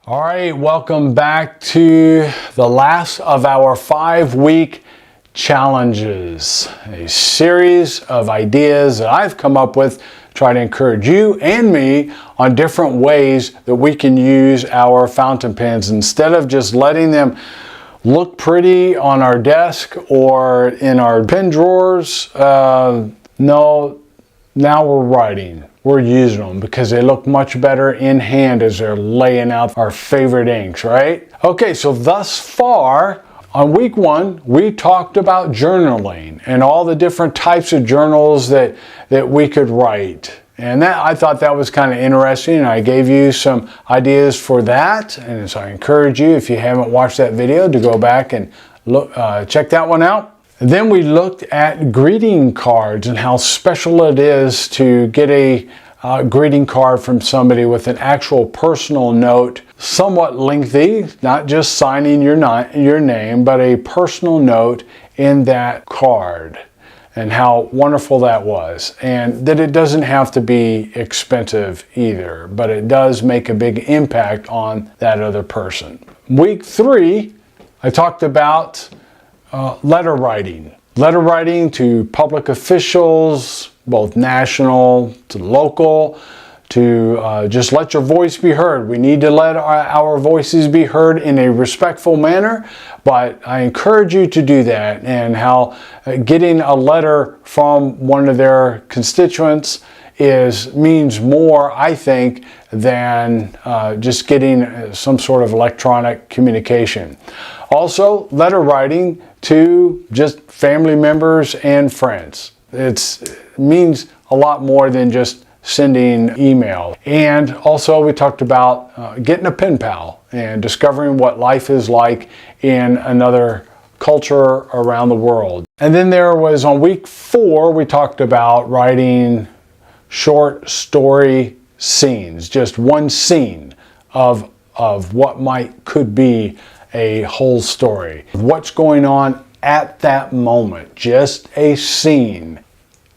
All right, welcome back to the last of our 5-week challenges, a series of ideas that I've come up with to try to encourage you and me on different ways that we can use our fountain pens instead of just letting them look pretty on our desk or in our pen drawers. No, now we're writing. We're using them because they look much better in hand as they're laying out our favorite inks, right? Okay, so thus far on week 1, we talked about journaling and all the different types of journals that we could write. And I thought that was kind of interesting. I gave you some ideas for that. And so I encourage you, if you haven't watched that video, to go back and check that one out. And then we looked at greeting cards and how special it is to get a greeting card from somebody with an actual personal note, somewhat lengthy, not just signing your name, but a personal note in that card, and how wonderful that was. And that it doesn't have to be expensive either, but it does make a big impact on that other person. Week 3, I talked about letter writing to public officials, both national to local, to just let your voice be heard. We need to let our voices be heard in a respectful manner, but I encourage you to do that, and how getting a letter from one of their constituents means more, I think, than just getting some sort of electronic communication. Also, letter writing to just family members and friends. It means a lot more than just sending email. And also we talked about getting a pen pal and discovering what life is like in another culture around the world. And then there was, on week 4, we talked about writing short story scenes, just one scene of what could be a whole story. What's going on at that moment, just a scene.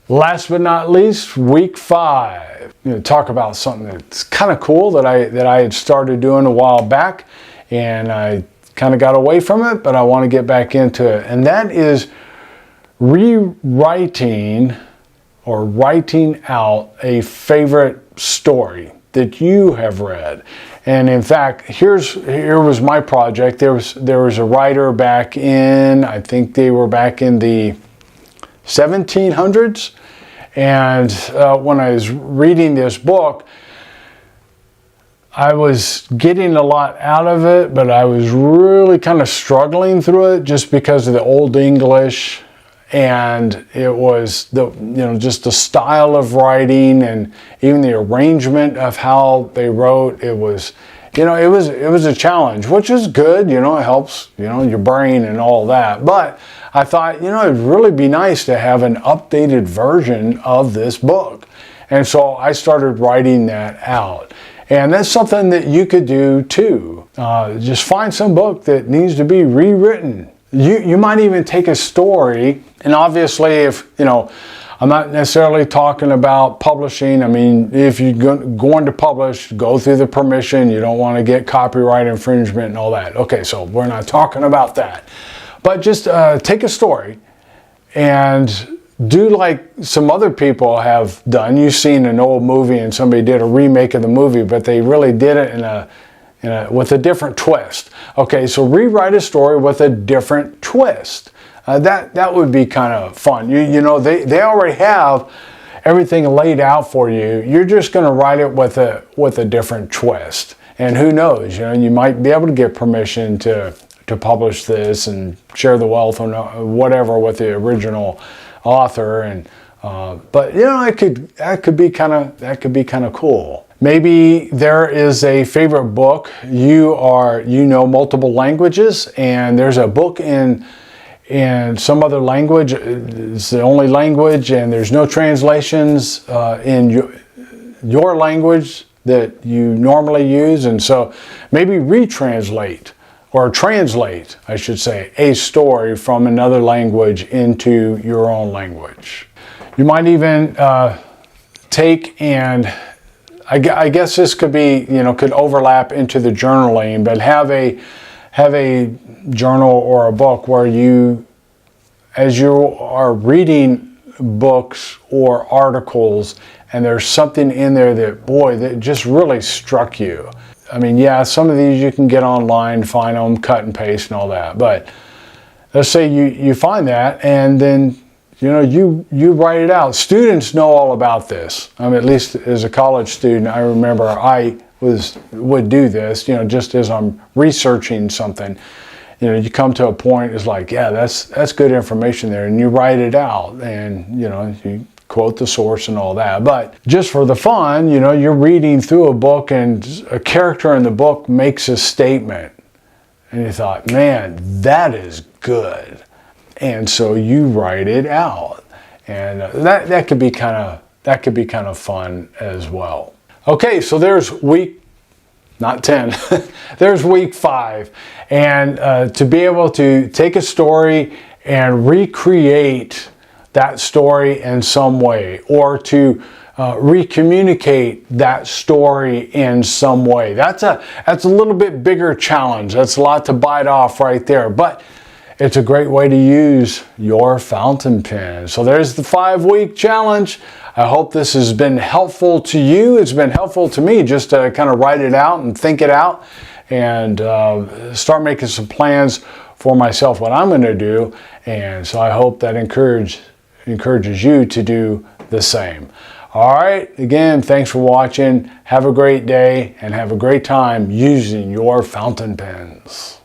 Last but not least, week 5. Talk about something that's kind of cool that I had started doing a while back, and I kind of got away from it, but I want to get back into it. And that is rewriting or writing out a favorite story that you have read. And in fact, here was my project. There was a writer back in, I think they were back in the 1700s. And when I was reading this book, I was getting a lot out of it, but I was really kind of struggling through it just because of the Old English. And it was just the style of writing and even the arrangement of how they wrote. It was a challenge, which is good. It helps, your brain and all that. But I thought, it'd really be nice to have an updated version of this book. And so I started writing that out. And that's something that you could do too. Just find some book that needs to be rewritten. You might even take a story, and obviously if, I'm not necessarily talking about publishing. I mean, if you're going to publish, go through the permission. You don't want to get copyright infringement and all that. Okay, so we're not talking about that. But just take a story and do like some other people have done. You've seen an old movie and somebody did a remake of the movie, but they really did it with a different twist. Okay, so rewrite a story with a different twist. That would be kind of fun. They already have everything laid out for you. You're just going to write it with a different twist. And who knows? You might be able to get permission to publish this and share the wealth or whatever with the original author. And but that could be kind of cool. Maybe there is a favorite book. You know multiple languages, and there's a book in some other language. It's the only language, and there's no translations in your language that you normally use. And so maybe retranslate, or translate, I should say, a story from another language into your own language. You might even take and I guess this could be, could overlap into the journaling, but have a journal or a book where you, as you are reading books or articles, and there's something in there that just really struck you. I mean, yeah, some of these you can get online, find them, cut and paste and all that, but let's say you find that, and then you write it out. Students know all about this. I mean, at least as a college student, I remember I would do this, just as I'm researching something. You come to a point, it's like, yeah, that's good information there, and you write it out, and you quote the source and all that. But just for the fun, you're reading through a book, and a character in the book makes a statement, and you thought, man, that is good. And so you write it out, and that could be kind of fun as well. Okay, so there's week, not 10, there's week 5, and to be able to take a story and recreate that story in some way, or to recommunicate that story in some way. That's a little bit bigger challenge. That's a lot to bite off right there, but it's a great way to use your fountain pen. So there's the 5-week challenge. I hope this has been helpful to you. It's been helpful to me just to kind of write it out and think it out, and start making some plans for myself, what I'm going to do. And so I hope that encourages you to do the same. All right, again, thanks for watching. Have a great day, and have a great time using your fountain pens.